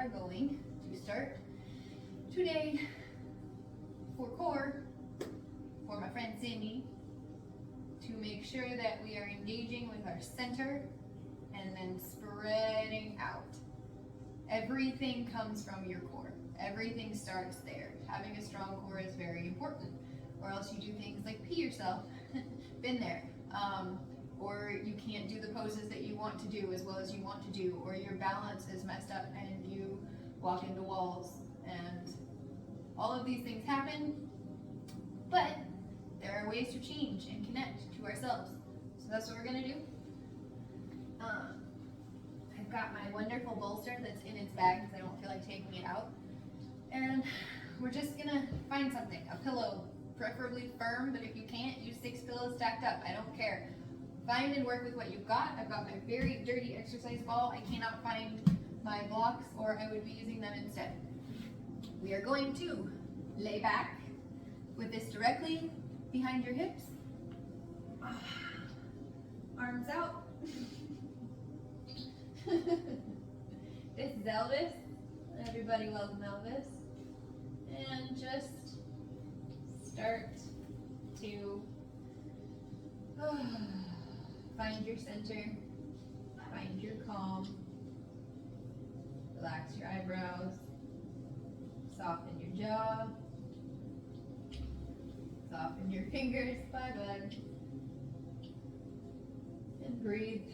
are going to start today for core, for my friend Cindy, to make sure that we are engaging with our center and then spreading out. Everything comes from your core. Everything starts there. Having a strong core is very important, or else you do things like pee yourself. Been there. Or you can't do the poses that you want to do as well as you want to do, or your balance is messed up and you walk into walls, and all of these things happen, but there are ways to change and connect to ourselves. So that's what we're gonna do. I've got my wonderful bolster that's in its bag because I don't feel like taking it out. And we're just gonna find something, a pillow, preferably firm, but if you can't, use 6 pillows stacked up, I don't care. Find and work with what you've got. I've got my very dirty exercise ball. I cannot find my blocks or I would be using them instead. We are going to lay back with this directly behind your hips. Arms out. This is Elvis. Everybody loves Elvis. And just start to find your center, find your calm, relax your eyebrows, soften your jaw, soften your fingers, bye-bye, and breathe.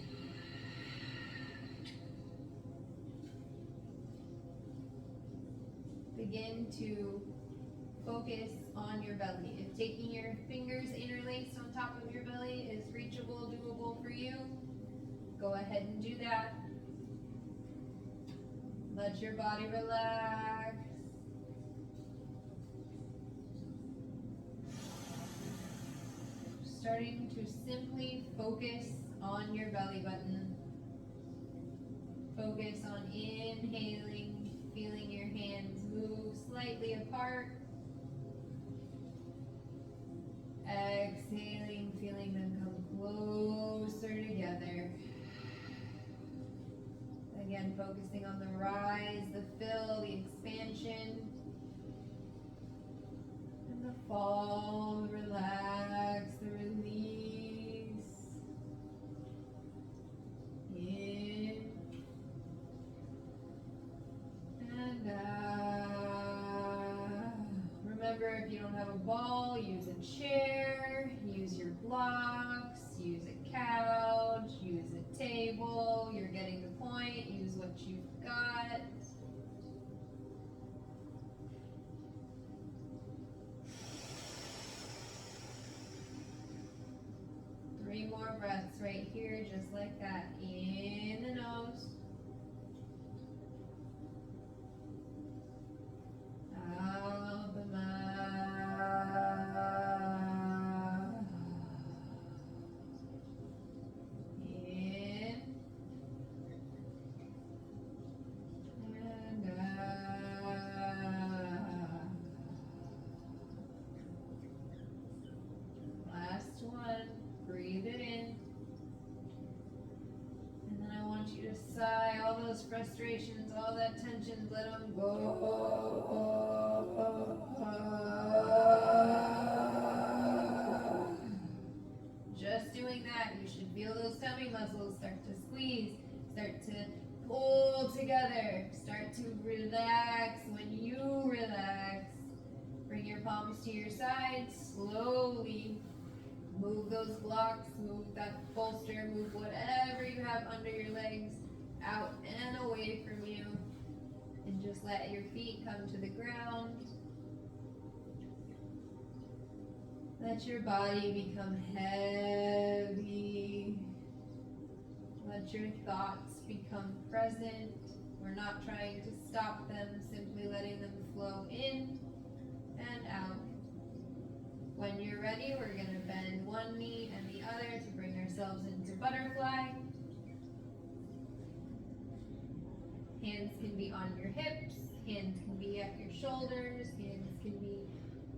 Begin to focus on your belly. If taking your fingers interlaced on top of your belly is reachable, doable for you, go ahead and do that. Let your body relax. Starting to simply focus on your belly button. Focus on inhaling, feeling your hands move slightly apart. Exhaling, feeling them come closer together. Again, focusing on the rise, the fill, the expansion, and the fall, the relax, the release. In and out. Remember, if you don't have a ball, use a chair, use your blocks, use a couch, use a table. You're getting the point. Use what you've got. Three more breaths right here, just like that. In the nose. Out the mouth. In and out. Last one. Breathe it in. And then I want you to sigh all those frustrations, all that tension, let them go. Just doing that, you should feel those tummy muscles start to squeeze, start to pull together, start to relax. When you relax, bring your palms to your sides, slowly move those blocks, move that bolster, move whatever you have under your legs out and away from you. And just let your feet come to the ground. Let your body become heavy. Let your thoughts become present. We're not trying to stop them, simply letting them flow in and out. When you're ready, we're going to bend one knee and the other to bring ourselves into butterfly. Hands can be on your hips, hands can be at your shoulders, hands can be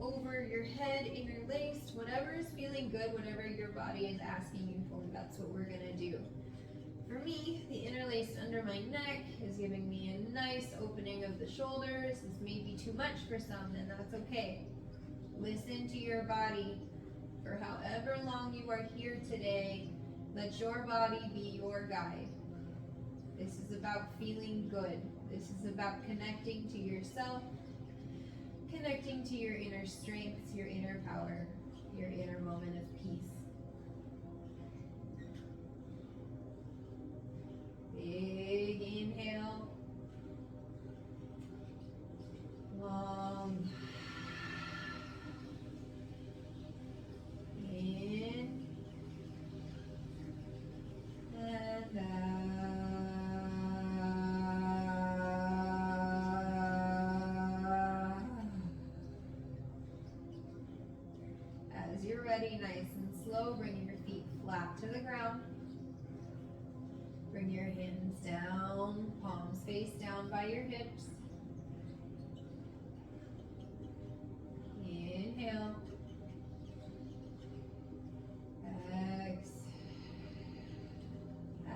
over your head, interlaced, whatever is feeling good, whatever your body is asking you for, that's what we're going to do. For me, the interlaced under my neck is giving me a nice nice opening of the shoulders. This may be too much for some, and that's okay. Listen to your body. For however long you are here today, let your body be your guide. This is about feeling good. This is about connecting to yourself, connecting to your inner strengths, your inner power, your inner moment of peace. Big inhale. Long. In. And out. As you're ready, nice and slow, bring your feet flat to the ground. Bring your hands down, palms face down by your hips. Inhale. Exhale.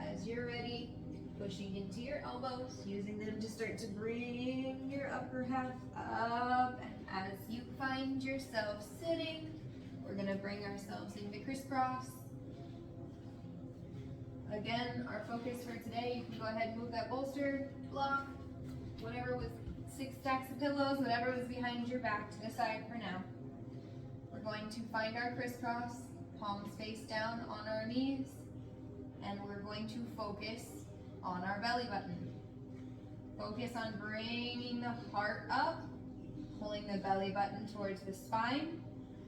As you're ready, pushing into your elbows, using them to start to bring your upper half up. And as you find yourself sitting, we're going to bring ourselves into crisscross. Again, our focus for today, you can go ahead and move that bolster, block, whatever was 6 stacks of pillows, whatever was behind your back to the side for now. We're going to find our crisscross, palms face down on our knees, and we're going to focus on our belly button. Focus on bringing the heart up, pulling the belly button towards the spine,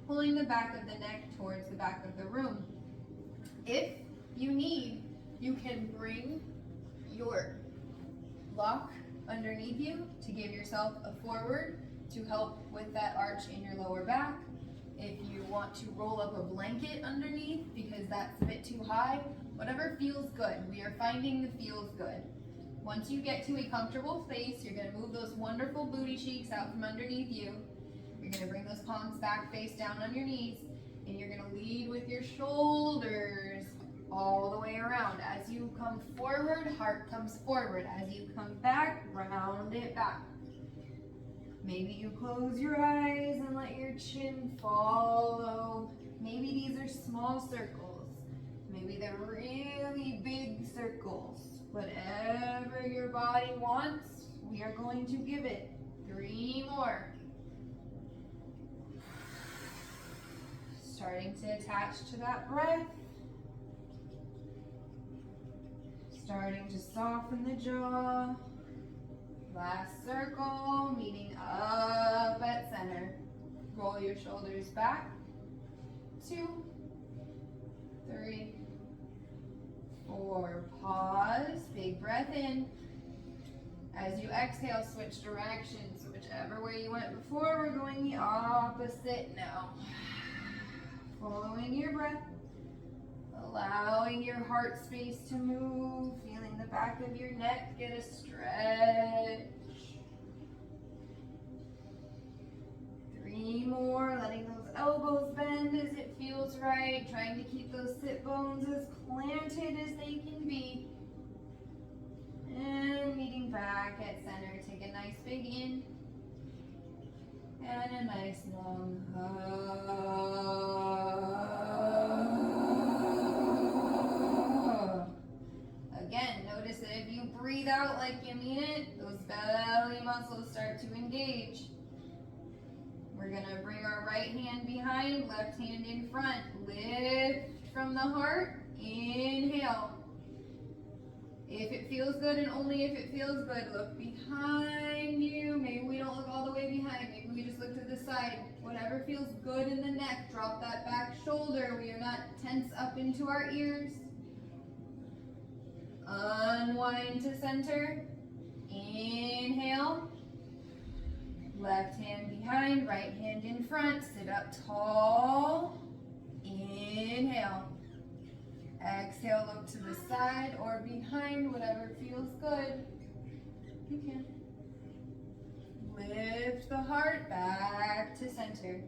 pulling the back of the neck towards the back of the room. If you need, you can bring your block underneath you to give yourself a forward to help with that arch in your lower back. If you want to roll up a blanket underneath because that's a bit too high, whatever feels good. We are finding the feels good. Once you get to a comfortable place, you're going to move those wonderful booty cheeks out from underneath you. You're going to bring those palms back face down on your knees, and you're going to lead with your shoulders all the way around. As you come forward, heart comes forward. As you come back, round it back. Maybe you close your eyes and let your chin follow. Maybe these are small circles. Maybe they're really big circles. Whatever your body wants, we are going to give it. 3 more. Starting to attach to that breath. Starting to soften the jaw. Last circle, meeting up at center. Roll your shoulders back. 2, 3, 4. Pause, big breath in. As you exhale, switch directions. Whichever way you went before, we're going the opposite now. Following your breath. Allowing your heart space to move, feeling the back of your neck get a stretch. 3 more, letting those elbows bend as it feels right, trying to keep those sit bones as planted as they can be. And meeting back at center, take a nice big in and a nice long Again, notice that if you breathe out like you mean it, those belly muscles start to engage. We're gonna bring our right hand behind, left hand in front. Lift from the heart, inhale. If it feels good and only if it feels good, look behind you. Maybe we don't look all the way behind, maybe we just look to the side. Whatever feels good in the neck, drop that back shoulder. We are not tense up into our ears. Unwind to center. Inhale. Left hand behind, right hand in front. Sit up tall. Inhale. Exhale, look to the side or behind, whatever feels good. You can. Lift the heart back to center.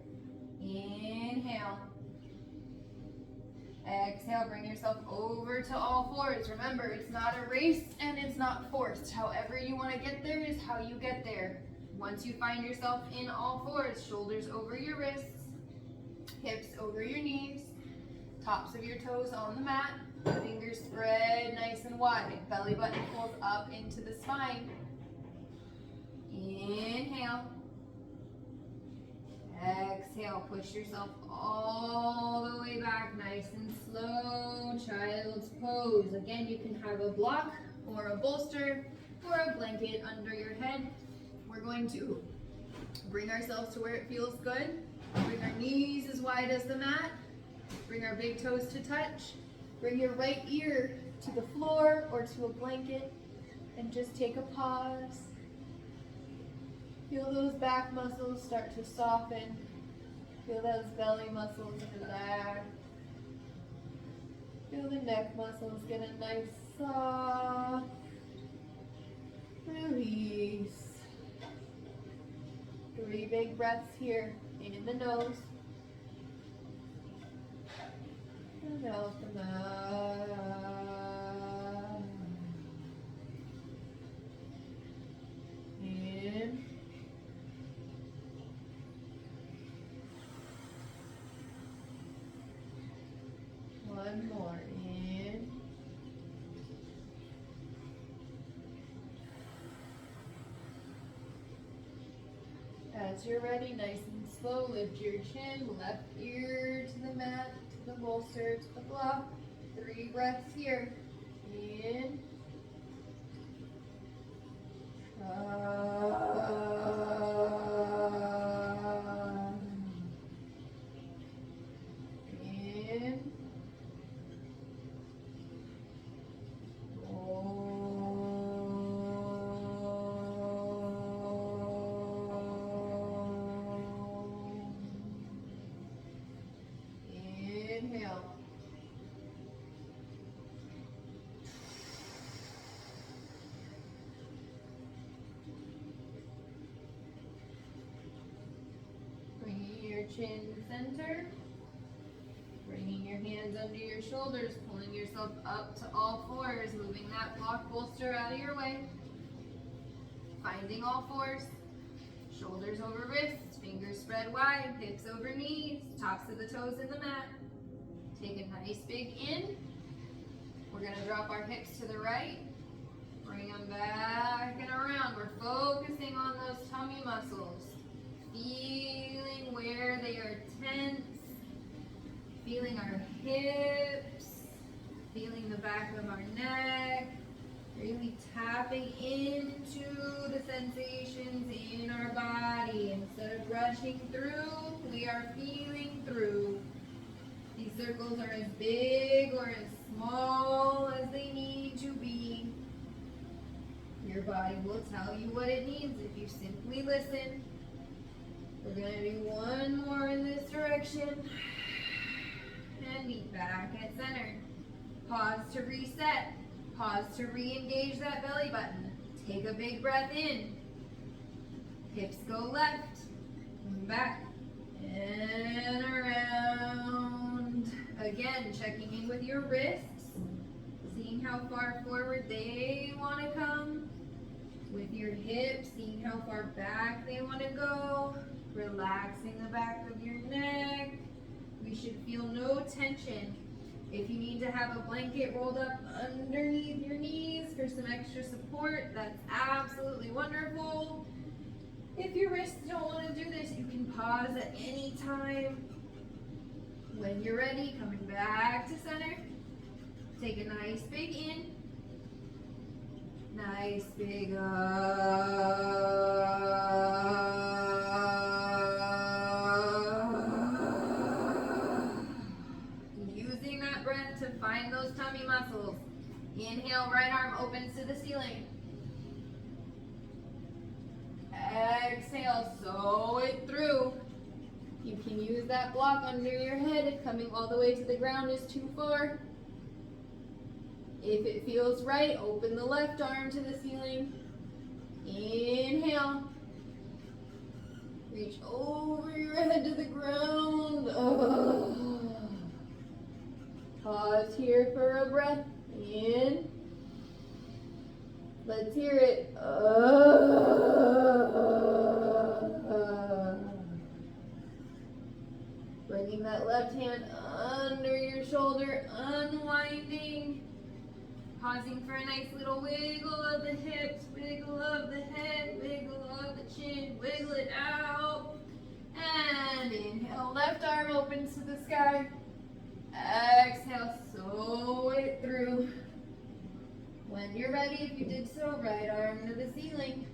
Inhale. Exhale, bring yourself over to all fours. Remember, it's not a race and it's not forced. However you want to get there is how you get there. Once you find yourself in all fours, shoulders over your wrists, hips over your knees, tops of your toes on the mat, fingers spread nice and wide. Belly button pulls up into the spine. Inhale. Exhale, push yourself all the way back, nice and slow, child's pose. Again, you can have a block or a bolster or a blanket under your head. We're going to bring ourselves to where it feels good. Bring our knees as wide as the mat. Bring our big toes to touch. Bring your right ear to the floor or to a blanket and just take a pause. Feel those back muscles start to soften. Feel those belly muscles relax. Feel the neck muscles get a nice soft release. 3 big breaths here. In the nose. And out the mouth. In. One more. In. As you're ready, nice and slow, lift your chin, left ear to the mat, to the bolster, to the block. 3 breaths here. In. In. Inhale. Bringing your chin center. Bringing your hands under your shoulders, pulling yourself up to all fours, moving that block bolster out of your way. Finding all fours. Shoulders over wrists, fingers spread wide, hips over knees, tops of the toes in the mat. Take a nice big in. We're going to drop our hips to the right. Bring them back and around. We're focusing on those tummy muscles. Feeling where they are tense. Feeling our hips. Feeling the back of our neck. Really tapping into the sensations in our body. Instead of rushing through, we are feeling through. These circles are as big or as small as they need to be. Your body will tell you what it needs if you simply listen. We're going to do one more in this direction. And meet back at center. Pause to reset. Pause to re-engage that belly button. Take a big breath in. Hips go left. Back. And around. Again, checking in with your wrists. Seeing how far forward they want to come. With your hips, seeing how far back they want to go. Relaxing the back of your neck. We should feel no tension. If you need to have a blanket rolled up underneath your knees for some extra support, that's absolutely wonderful. If your wrists don't want to do this, you can pause at any time. When you're ready, coming back to center. Take a nice big in. Nice big Using that breath to find those tummy muscles. Inhale, right arm opens to the ceiling. Exhale, sew it through. You can use that block under your head if coming all the way to the ground is too far. If it feels right, open the left arm to the ceiling. Inhale. Reach over your head to the ground. Pause here for a breath. In. Let's hear it. Bringing that left hand under your shoulder, unwinding. Pausing for a nice little wiggle of the hips, wiggle of the head, wiggle of the chin, wiggle it out. And inhale, left arm opens to the sky. Exhale, sew it through. When you're ready, if you did so, right arm to the ceiling.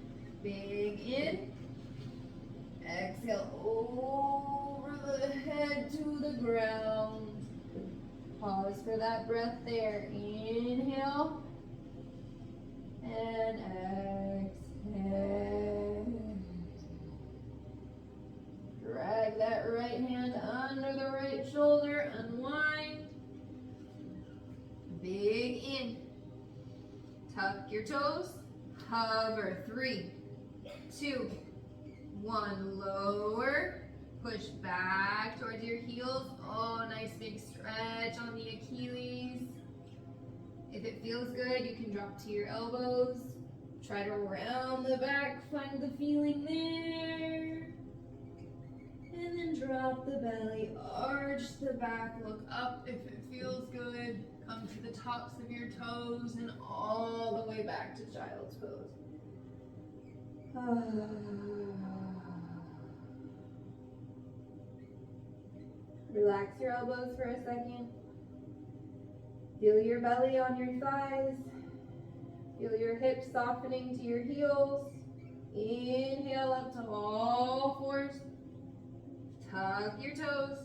Big in. Exhale, over the head to the ground. Pause for that breath there. Inhale. And exhale. Drag that right hand under the right shoulder. Unwind. Big in. Tuck your toes. Hover. 3, 2, 1. Lower. Push back towards your heels. Oh, nice big stretch on the Achilles. If it feels good, you can drop to your elbows. Try to round the back, find the feeling there. And then drop the belly, arch the back, look up if it feels good. Come to the tops of your toes and all the way back to child's pose. Relax your elbows for a second. Feel your belly on your thighs. Feel your hips softening to your heels. Inhale up to all fours. Tuck your toes.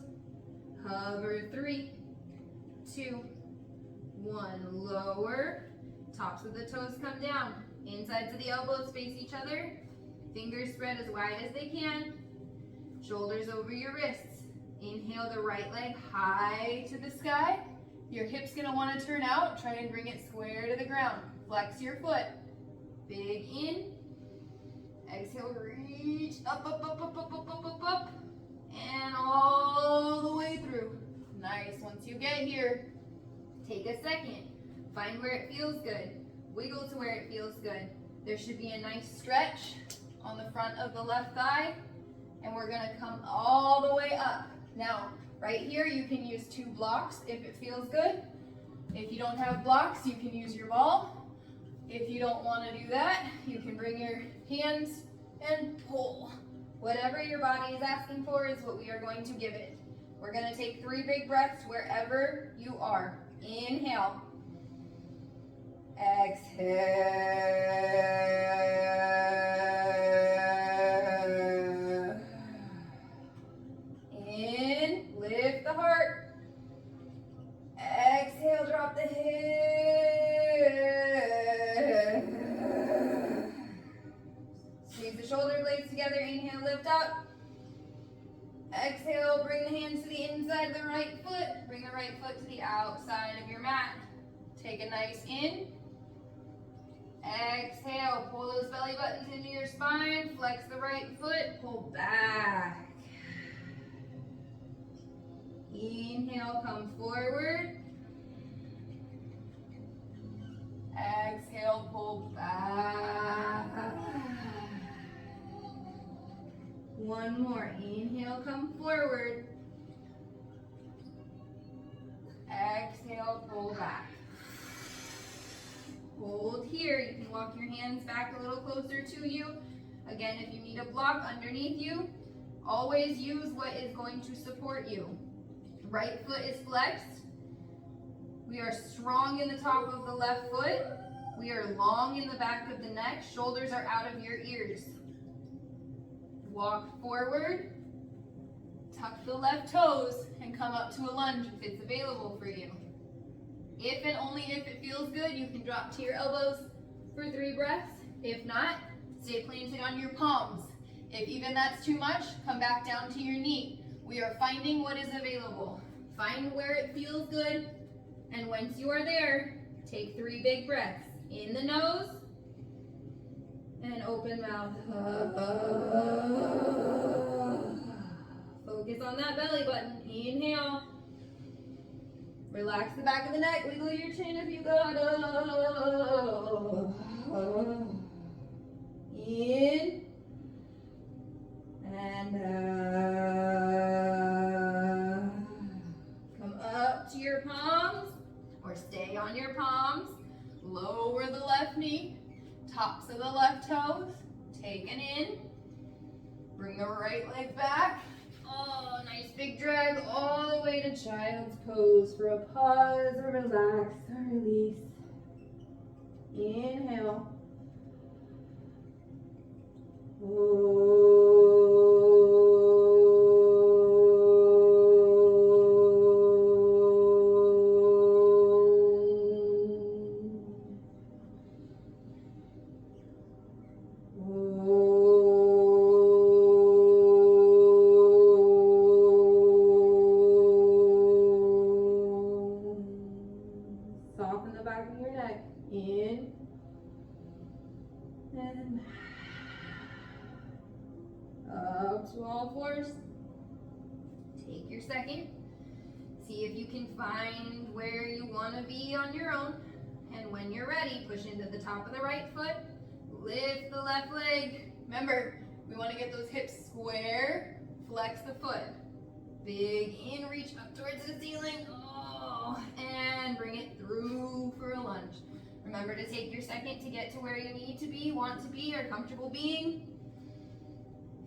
Hover. 3, 2, 1. Lower. Tops of the toes come down. Insides of the elbows face each other. Fingers spread as wide as they can. Shoulders over your wrists. Inhale the right leg high to the sky. Your hip's gonna wanna turn out. Try and bring it square to the ground. Flex your foot. Big in. Exhale, reach up, up, up, up, up, up, up, up, up. And all the way through. Nice. Once you get here, take a second. Find where it feels good. Wiggle to where it feels good. There should be a nice stretch on the front of the left thigh. And we're gonna come all the way up. Now, right here, you can use 2 blocks if it feels good. If you don't have blocks, you can use your ball. If you don't want to do that, you can bring your hands and pull. Whatever your body is asking for is what we are going to give it. We're going to take 3 big breaths wherever you are. Inhale. Exhale. In, lift the heart. Exhale, drop the head. Squeeze the shoulder blades together. Inhale, lift up. Exhale, bring the hands to the inside of the right foot. Bring the right foot to the outside of your mat. Take a nice in. Exhale, pull those belly buttons into your spine. Flex the right foot, pull back. Inhale, come forward. Exhale, pull back. One more. Inhale, come forward. Exhale, pull back. Hold here. You can walk your hands back a little closer to you. Again, if you need a block underneath you, always use what is going to support you. Right foot is flexed. We are strong in the top of the left foot. We are long in the back of the neck. Shoulders are out of your ears. Walk forward. Tuck the left toes and come up to a lunge if it's available for you. If and only if it feels good, you can drop to your elbows for 3 breaths. If not, stay planted on your palms. If even that's too much, come back down to your knee. We are finding what is available. Find where it feels good, and once you are there, take 3 big breaths. In the nose, and open mouth. Focus on that belly button. Inhale. Relax the back of the neck, wiggle your chin if you gotta. In and out. Come up to your palms or stay on your palms. Lower the left knee, tops of the left toes, take an in. Bring the right leg back. Oh, nice big drag all the way to child's pose for a pause, a relax, a release. Inhale. Soften the back of your neck. In and up to all fours. Take your second. See if you can find where you want to be on your own. And when you're ready, push into the top of the right foot. Lift the left leg. Remember, we want to get those hips square. Flex the foot. Big in, reach up towards the ceiling. Oh, and bring it through for a lunge. Remember to take your second to get to where you need to be, want to be, or comfortable being.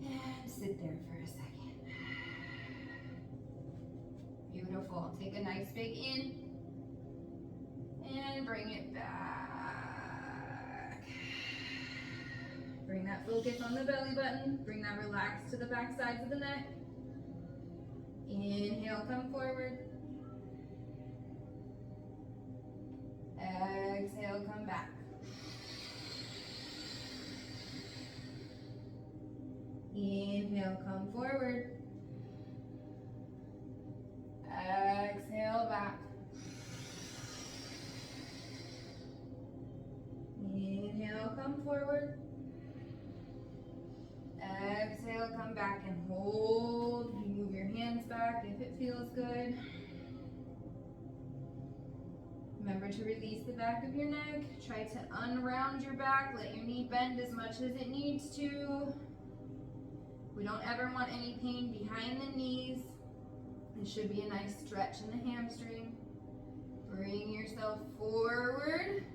And sit there for a second. Beautiful. Take a nice big in. And bring it back. Bring that focus on the belly button. Bring that relax to the back sides of the neck. Inhale, come forward. Exhale, come back. Inhale, come forward. Exhale, back. Inhale, come forward. Exhale, come back and hold. Move your hands back if it feels good. Remember to release the back of your neck. Try to unround your back. Let your knee bend as much as it needs to. We don't ever want any pain behind the knees. It should be a nice stretch in the hamstring. Bring yourself forward.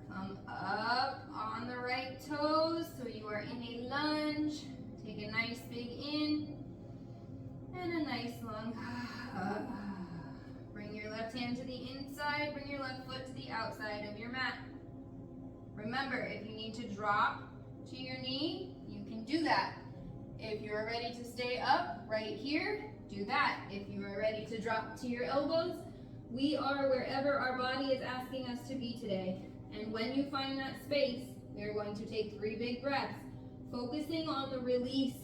Come up on the right toes so you are in a lunge. Take a nice big in and a nice long Bring your left hand to the inside, bring your left foot to the outside of your mat. Remember, if you need to drop to your knee, you can do that. If you're ready to stay up right here, do that. If you are ready to drop to your elbows, we are wherever our body is asking us to be today. And when you find that space, we are going to take 3 big breaths, focusing on the release,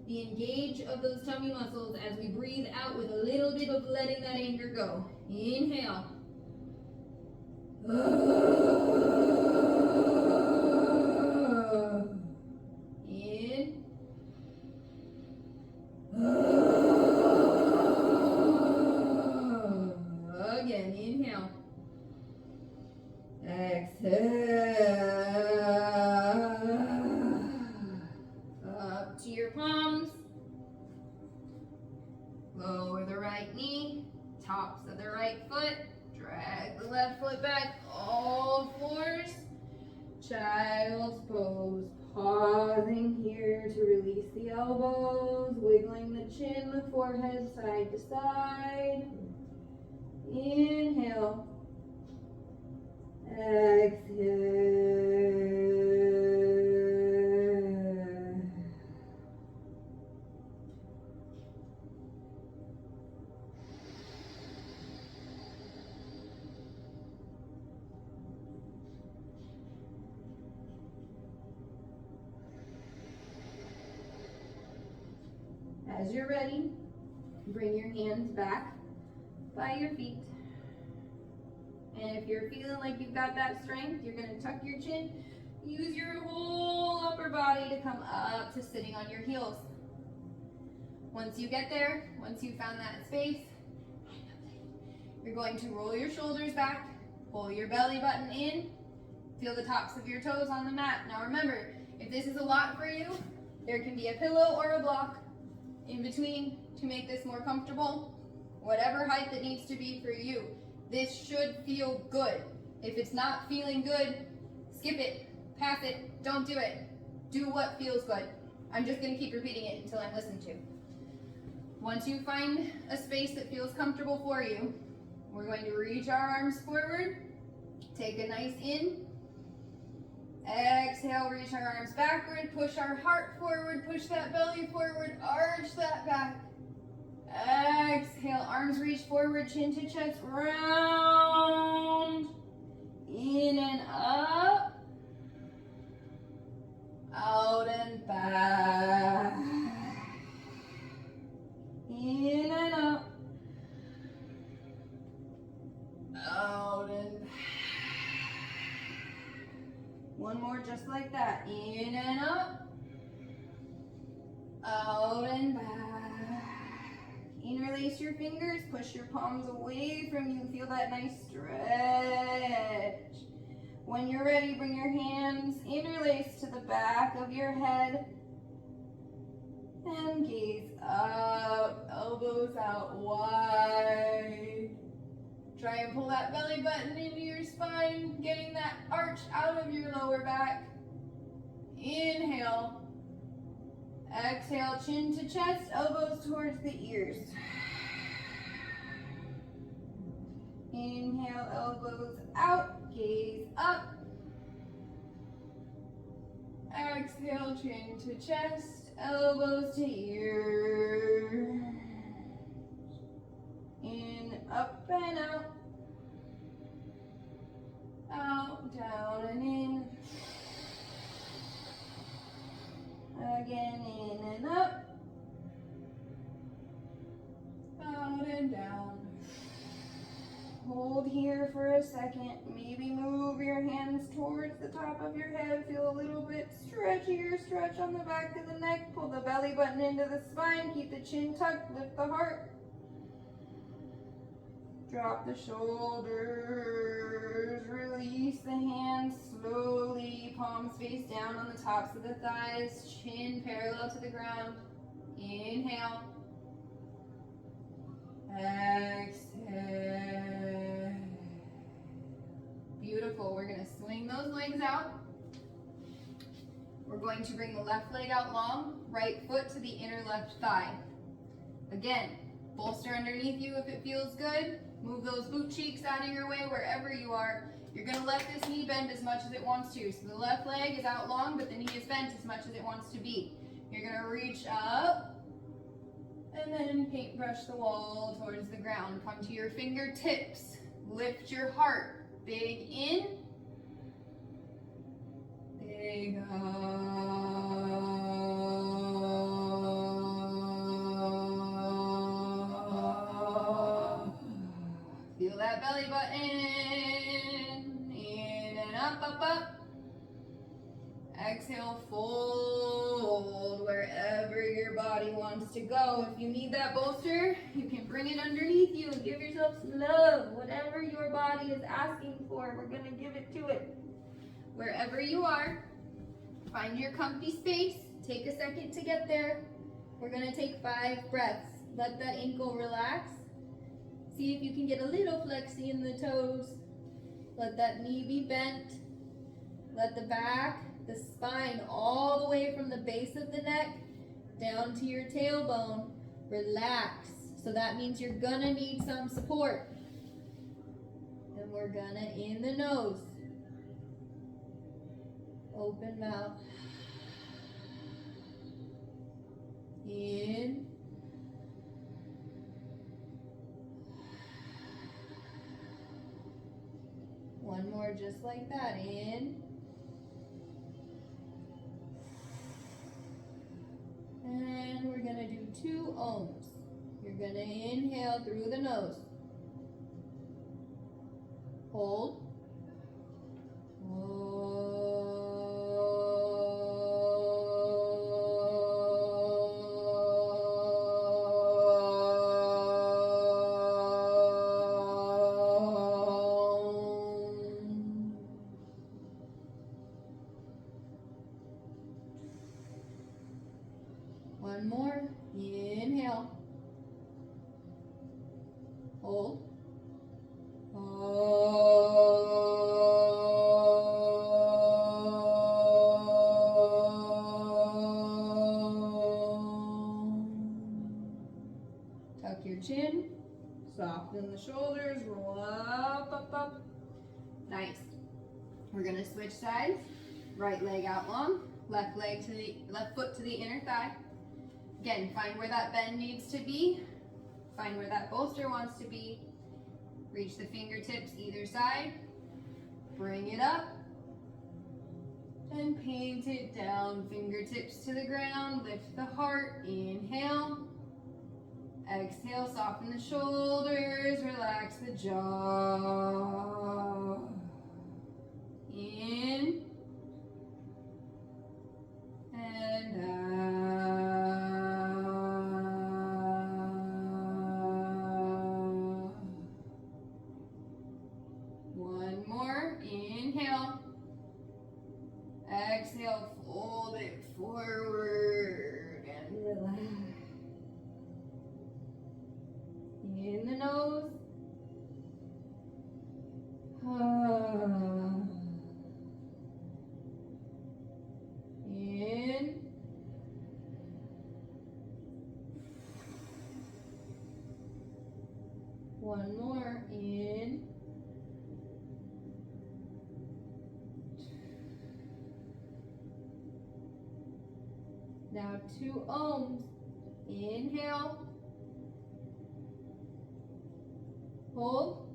the engage of those tummy muscles as we breathe out with a little bit of letting that anger go. Inhale. In. Again, inhale. Exhale. Up to your palms. Lower the right knee. Tops of the right foot. Drag the left foot back. All fours. Child's pose. Pausing here to release the elbows. Wiggling the chin, the forehead side to side. Inhale. Exhale. As you're ready, bring your hands back by your feet. And if you're feeling like you've got that strength, you're going to tuck your chin. Use your whole upper body to come up to sitting on your heels. Once you get there, once you found that space, You're going to roll your shoulders back, pull your belly button in, feel the tops of your toes on the mat. Now remember, if this is a lot for you, there can be a pillow or a block in between to make this more comfortable. Whatever height that needs to be for you. This should feel good. If it's not feeling good, skip it, pass it, don't do it. Do what feels good. I'm just going to keep repeating it until I'm listened to. Once you find a space that feels comfortable for you, we're going to reach our arms forward, take a nice in, exhale, reach our arms backward, push our heart forward, push that belly forward, arch that back. Exhale, arms reach forward, chin to chest, round, in and up, out and back, in and up, out and back. One more just like that, in and up, out and back. Interlace your fingers, push your palms away from you, feel that nice stretch. When you're ready, bring your hands interlace to the back of your head and gaze up, elbows out wide. Try and pull that belly button into your spine, getting that arch out of your lower back. Inhale. Exhale, chin to chest, elbows towards the ears. Inhale, elbows out, gaze up. Exhale, chin to chest, elbows to ears. In, up and out. Out, down and in. Again, in and up. Out and down. Hold here for a second. Maybe move your hands towards the top of your head. Feel a little bit stretchier. Stretch on the back of the neck. Pull the belly button into the spine. Keep the chin tucked. Lift the heart. Drop the shoulders. Release the hands slowly. Palms face down on the tops of the thighs. Chin parallel to the ground. Inhale. Exhale. Beautiful. We're going to swing those legs out. We're going to bring the left leg out long, right foot to the inner left thigh. Again, bolster underneath you if it feels good. Move those boot cheeks out of your way wherever you are. You're going to let this knee bend as much as it wants to. So the left leg is out long, but the knee is bent as much as it wants to be. You're going to reach up and then paintbrush the wall towards the ground. Come to your fingertips. Lift your heart. Big in. Big up. Feel that belly button. In and up, up, up. Exhale, fold wherever your body wants to go. If you need that bolster, you can bring it underneath you and give yourself some love. Whatever your body is asking for, we're going to give it to it. Wherever you are, find your comfy space. Take a second to get there. We're going to take 5 breaths. Let that ankle relax. See if you can get a little flexy in the toes. Let that knee be bent. Let the back, the spine, all the way from the base of the neck down to your tailbone, relax. So that means you're gonna need some support. And we're gonna in the nose. Open mouth. In. One more just like that. In. And we're going to do 2 ohms. You're going to inhale through the nose. Hold. One more. Inhale. Hold. Tuck your chin. Soften the shoulders. Roll up, up, up. Nice. We're gonna switch sides. Right leg out long. Left foot to the inner thigh. Again, find where that bend needs to be. Find where that bolster wants to be. Reach the fingertips either side. Bring it up. And paint it down. Fingertips to the ground. Lift the heart. Inhale. Exhale. Soften the shoulders. Relax the jaw. In. And out. One more. Inhale. Exhale. Fold it forward and relax. In the nose. In. One more. In. Now 2 ohms. Inhale. Hold.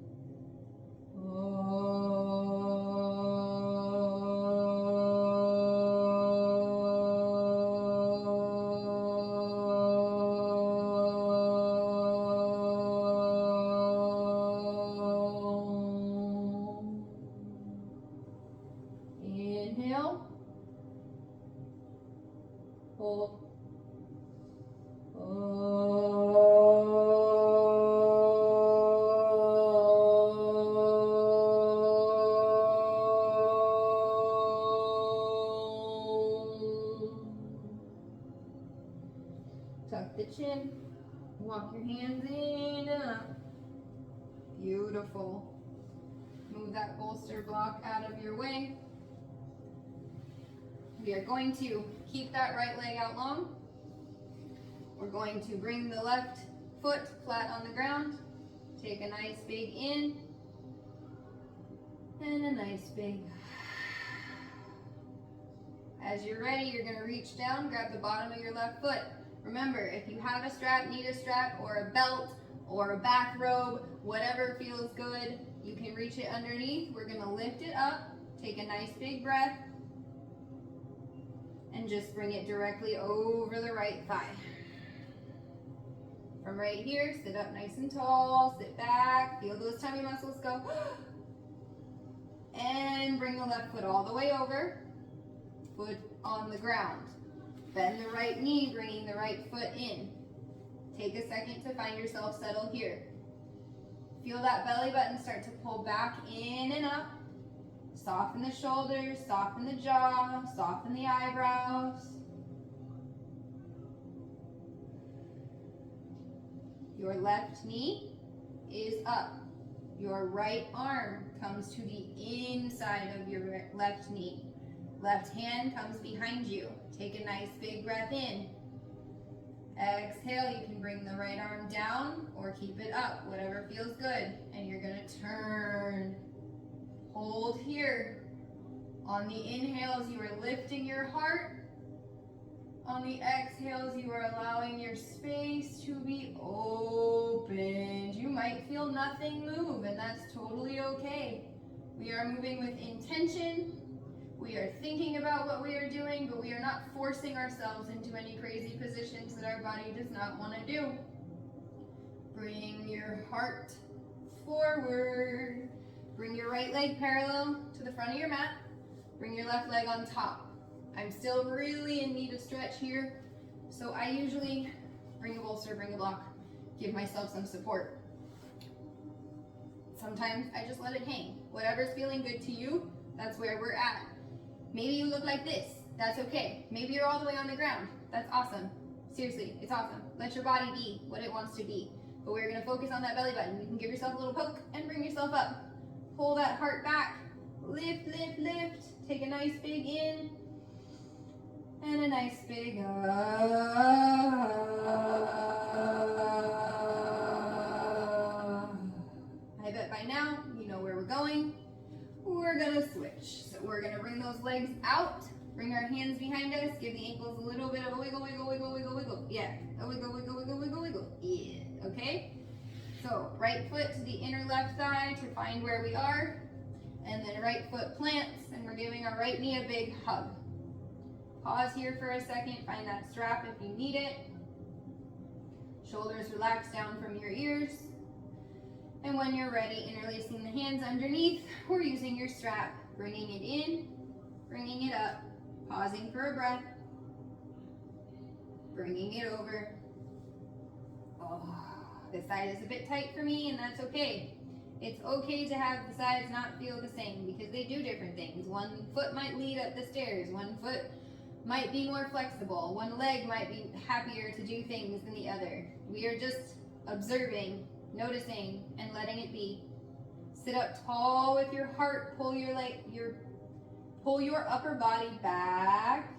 Inhale. Hold. Tuck the chin. Walk your hands in and up. Beautiful. Move that bolster block out of your way. We are going to keep that right leg out long. We're going to bring the left foot flat on the ground. Take a nice big in and a nice big. As you're ready, you're going to reach down, grab the bottom of your left foot. Remember, if you have a strap, need a strap, or a belt, or a bathrobe, whatever feels good, you can reach it underneath. We're going to lift it up, take a nice big breath, and just bring it directly over the right thigh. From right here, sit up nice and tall, sit back, feel those tummy muscles go. And bring the left foot all the way over, foot on the ground. Bend the right knee, bringing the right foot in. Take a second to find yourself settled here. Feel that belly button start to pull back in and up. Soften the shoulders, soften the jaw, soften the eyebrows. Your left knee is up. Your right arm comes to the inside of your left knee. Left hand comes behind you. Take a nice big breath in. Exhale, you can bring the right arm down or keep it up, whatever feels good. And you're gonna turn. Hold here. On the inhales, you are lifting your heart. On the exhales, you are allowing your space to be opened. You might feel nothing move, and that's totally okay. We are moving with intention. We are thinking about what we are doing, but we are not forcing ourselves into any crazy positions that our body does not want to do. Bring your heart forward. Bring your right leg parallel to the front of your mat. Bring your left leg on top. I'm still really in need of stretch here, so I usually bring a bolster, bring a block, give myself some support. Sometimes I just let it hang. Whatever's feeling good to you, that's where we're at. Maybe you look like this, that's okay. Maybe you're all the way on the ground, that's awesome. Seriously, it's awesome. Let your body be what it wants to be. But we're gonna focus on that belly button. You can give yourself a little poke and bring yourself up. Pull that heart back. Lift, lift, lift. Take a nice big in. And a nice big I bet by now you know where we're going. We're gonna switch. So we're gonna bring those legs out. Bring our hands behind us. Give the ankles a little bit of a wiggle, wiggle, wiggle, wiggle, wiggle. Yeah, a wiggle, wiggle, wiggle, wiggle, wiggle. Yeah, okay? So right foot to the inner left thigh to find where we are. And then right foot plants, and we're giving our right knee a big hug. Pause here for a second. Find that strap if you need it. Shoulders relax down from your ears. And when you're ready, interlacing the hands underneath or using your strap, bringing it in, bringing it up, pausing for a breath, bringing it over. Oh, this side is a bit tight for me, and that's okay. It's okay to have the sides not feel the same because they do different things. One foot might lead up the stairs, one foot might be more flexible, one leg might be happier to do things than the other. We are just observing, noticing, and letting it be. Sit up tall with your heart, pull your upper body back,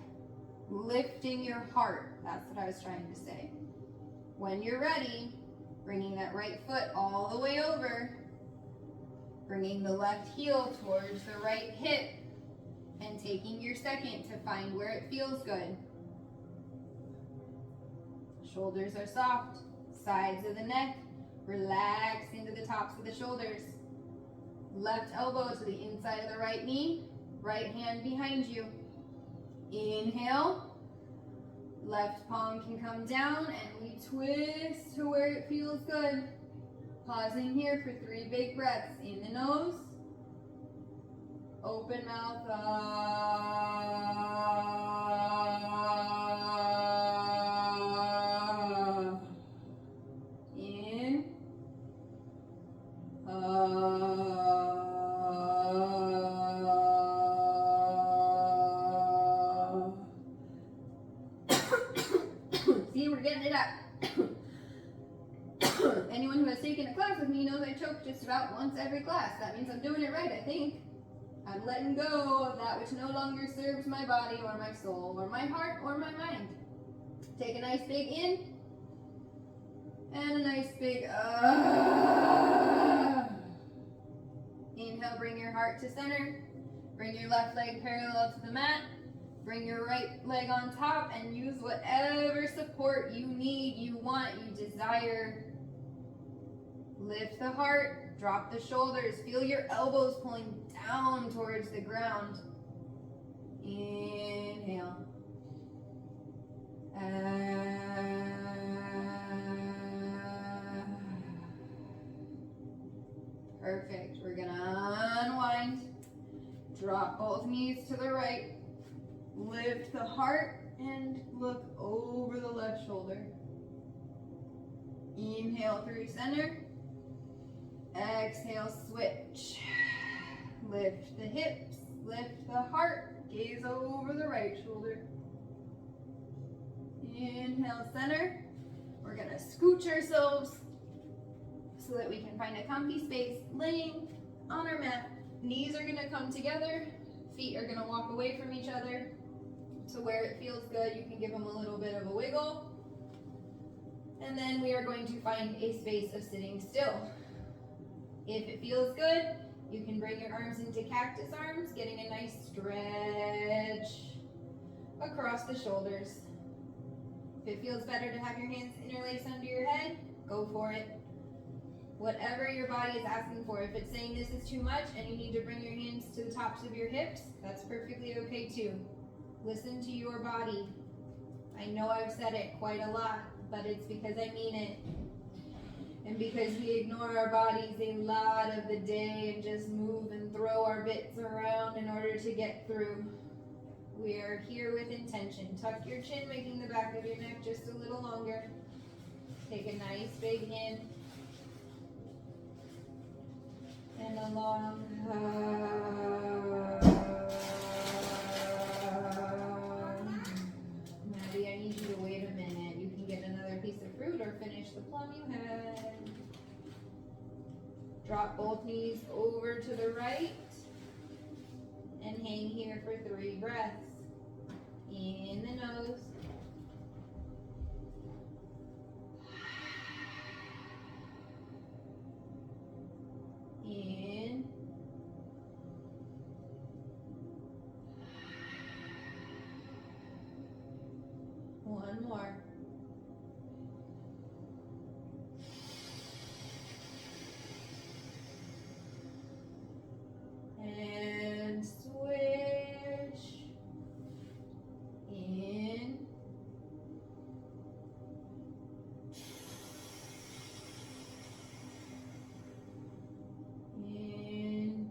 lifting your heart. That's what I was trying to say. When you're ready, bringing that right foot all the way over, bringing the left heel towards the right hip, and taking your second to find where it feels good. Shoulders are soft, sides of the neck, relax into the tops of the shoulders. Left elbow to the inside of the right knee, right hand behind you. Inhale, left palm can come down and we twist to where it feels good. Pausing here for 3 big breaths. In the nose, open mouth, in, See, we're getting it up. Anyone who has taken a class with me knows I choke just about once every class. That means I'm doing it right, I think. I'm letting go of that which no longer serves my body or my soul or my heart or my mind. Take a nice big in and a nice big Inhale, bring your heart to center. Bring your left leg parallel to the mat. Bring your right leg on top and use whatever support you need, you want, you desire. Lift the heart, drop the shoulders. Feel your elbows pulling down towards the ground. Inhale. Perfect. We're gonna unwind. Drop both knees to the right. Lift the heart and look over the left shoulder. Inhale through center. Exhale, switch. Lift the hips, lift the heart, gaze over the right shoulder. Inhale, center. We're gonna scooch ourselves so that we can find a comfy space laying on our mat. Knees are gonna come together, feet are gonna walk away from each other to where it feels good. You can give them a little bit of a wiggle. And then we are going to find a space of sitting still. If it feels good, you can bring your arms into cactus arms, getting a nice stretch across the shoulders. If it feels better to have your hands interlaced under your head, go for it. Whatever your body is asking for. If it's saying this is too much and you need to bring your hands to the tops of your hips, that's perfectly okay too. Listen to your body. I know I've said it quite a lot, but it's because I mean it. And because we ignore our bodies a lot of the day and just move and throw our bits around in order to get through. We are here with intention. Tuck your chin, making the back of your neck just a little longer. Take a nice big in. And a long Maddie, I need you to wait a minute. You knees over to the right. And hang here for 3 breaths. In the nose. In. One more. And switch. In. In.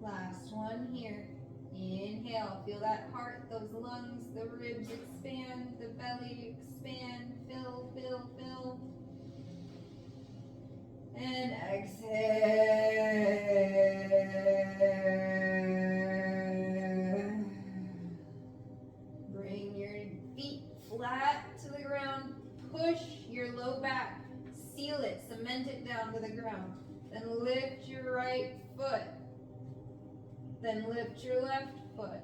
Last one here. Inhale, feel that heart, those lungs, the ribs expand, the belly expand, fill, fill, fill. And exhale. Bring your feet flat to the ground. Push your low back. Seal it, cement it down to the ground. Then lift your right foot. Then lift your left foot.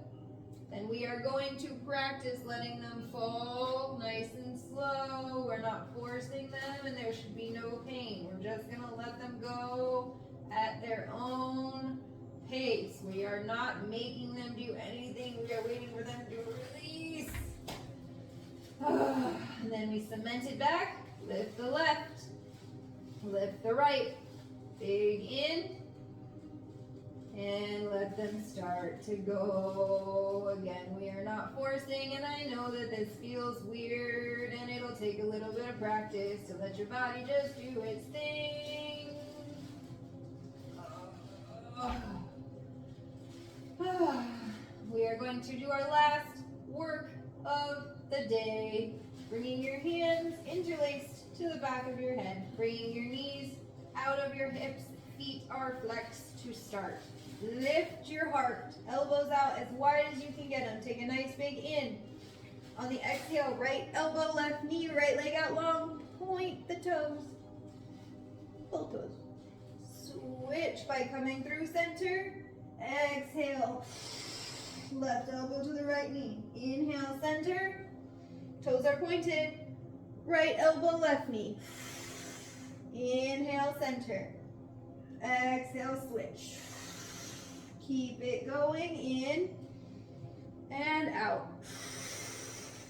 Then we are going to practice letting them fall nice and slow. We're not forcing them and there should be no pain. We're just going to let them go at their own pace. We are not making them do anything. We are waiting for them to release. And then we cement it back. Lift the left. Lift the right. Big in. And let them start to go. Again, we are not forcing, and I know that this feels weird, and it'll take a little bit of practice to let your body just do its thing. We are going to do our last work of the day. Bringing your hands interlaced to the back of your head. Bringing your knees out of your hips. Feet are flexed to start. Lift your heart, elbows out as wide as you can get them. Take a nice big in. On the exhale, right elbow, left knee, right leg out long. Point the toes. Both toes. Switch by coming through center. Exhale. Left elbow to the right knee. Inhale, center. Toes are pointed. Right elbow, left knee. Inhale, center. Exhale, switch. Keep it going, in and out.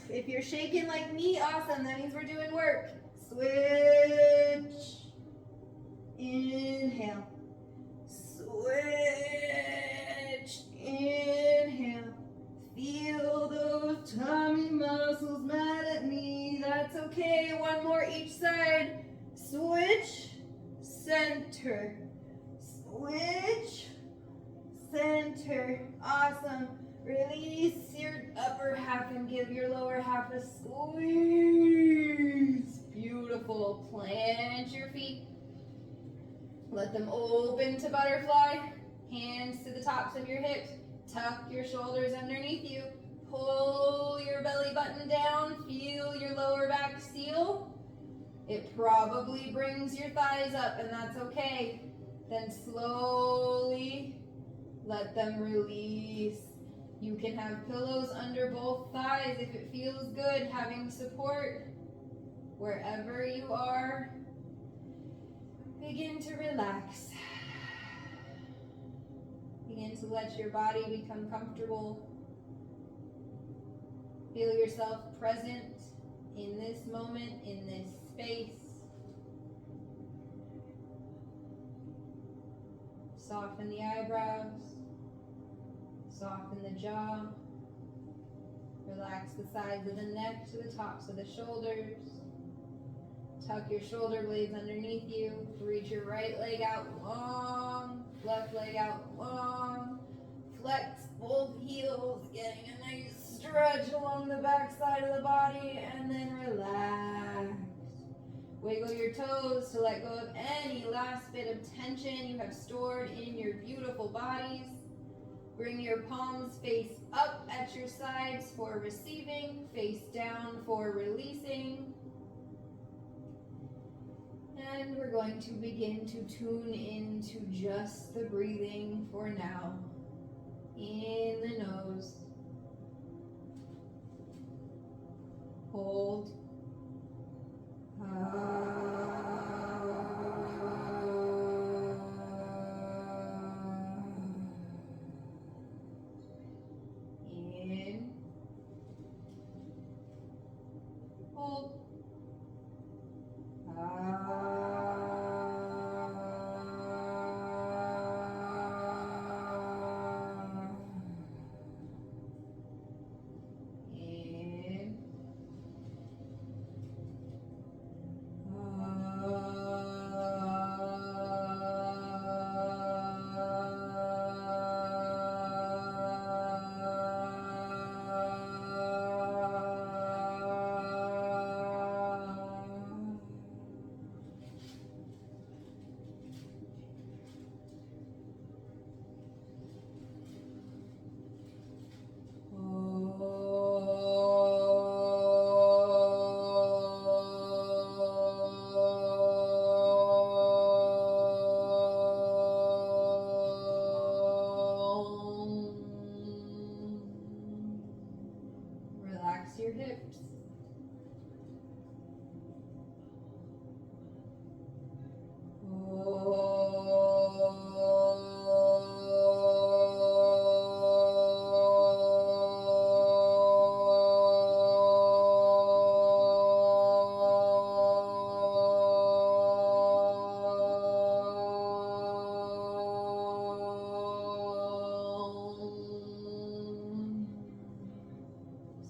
If you're shaking like me, awesome, that means we're doing work. Switch. Inhale. Switch. Inhale. Feel those tummy muscles mad at me. That's okay. One more each side. Switch. Center. Switch. Center. Awesome. Release your upper half and give your lower half a squeeze. Beautiful. Plant your feet. Let them open to butterfly. Hands to the tops of your hips. Tuck your shoulders underneath you. Pull your belly button down. Feel your lower back seal. It probably brings your thighs up, and that's okay. Then slowly let them release. You can have pillows under both thighs if it feels good, having support wherever you are. Begin to relax. Begin to let your body become comfortable. Feel yourself present in this moment, in this space. Soften the eyebrows. Soften the jaw. Relax the sides of the neck to the tops of the shoulders. Tuck your shoulder blades underneath you. Reach your right leg out long. Left leg out long. Flex both heels, getting a nice stretch along the back side of the body, and then relax. Wiggle your toes to let go of any last bit of tension you have stored in your beautiful bodies. Bring your palms face up at your sides for receiving, face down for releasing. And we're going to begin to tune into just the breathing for now. In the nose. Hold. In. Hold. In. Relax your hips.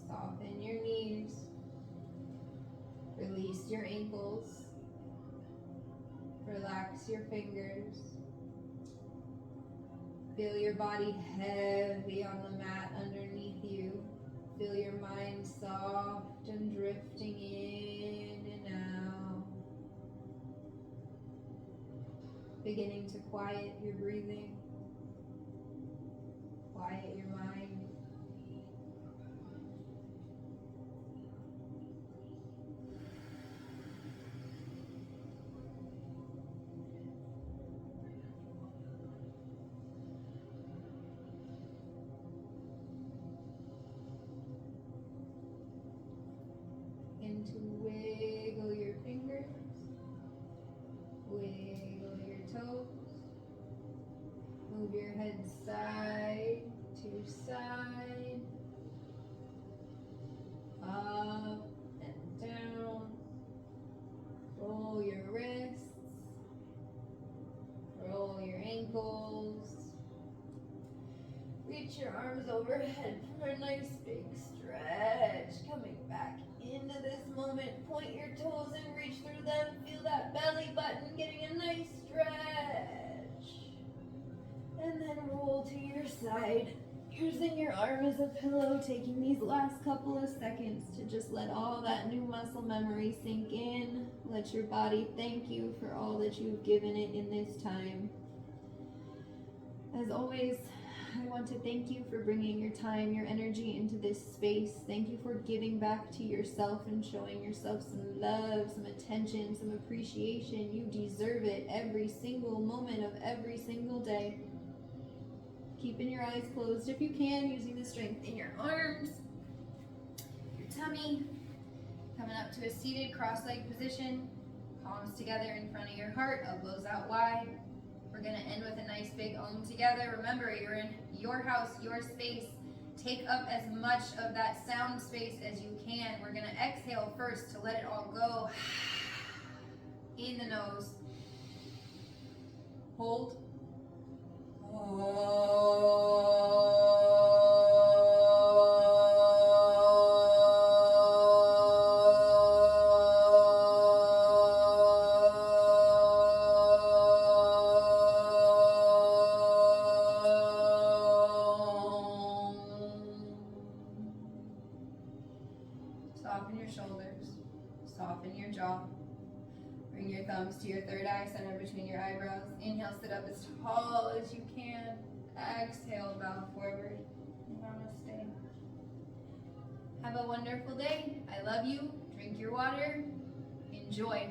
Soften your knees. Release your ankles. Relax your fingers. Feel your body heavy on the mat underneath you. Feel your mind soft and drifting in and out. Beginning to quiet your breathing. Quiet your mind. Begin to wiggle your fingers. Wiggle your toes. Move your head side to side. Up and down. Roll your wrists. Roll your ankles. Reach your arms overhead for a nice big stretch. Coming back into this moment. Point your toes and reach through them. Feel that belly button getting a nice stretch. And then roll to your side. Using your arm as a pillow, taking these last couple of seconds to just let all that new muscle memory sink in. Let your body thank you for all that you've given it in this time. As always, I want to thank you for bringing your time, your energy into this space. Thank you for giving back to yourself and showing yourself some love, some attention, some appreciation. You deserve it every single moment of every single day. Keeping your eyes closed if you can, using the strength in your arms, your tummy, coming up to a seated cross-legged position, palms together in front of your heart, elbows out wide. We're going to end with a nice big Om together. Remember, you're in your house, your space. Take up as much of that sound space as you can. We're going to exhale first to let it all go. In the nose. Hold. Soften your shoulders. Soften your jaw. Bring your thumbs to your third eye center between your eyebrows. Inhale, sit up as tall as you can. Exhale, bow forward. Namaste. Have a wonderful day. I love you. Drink your water. Enjoy.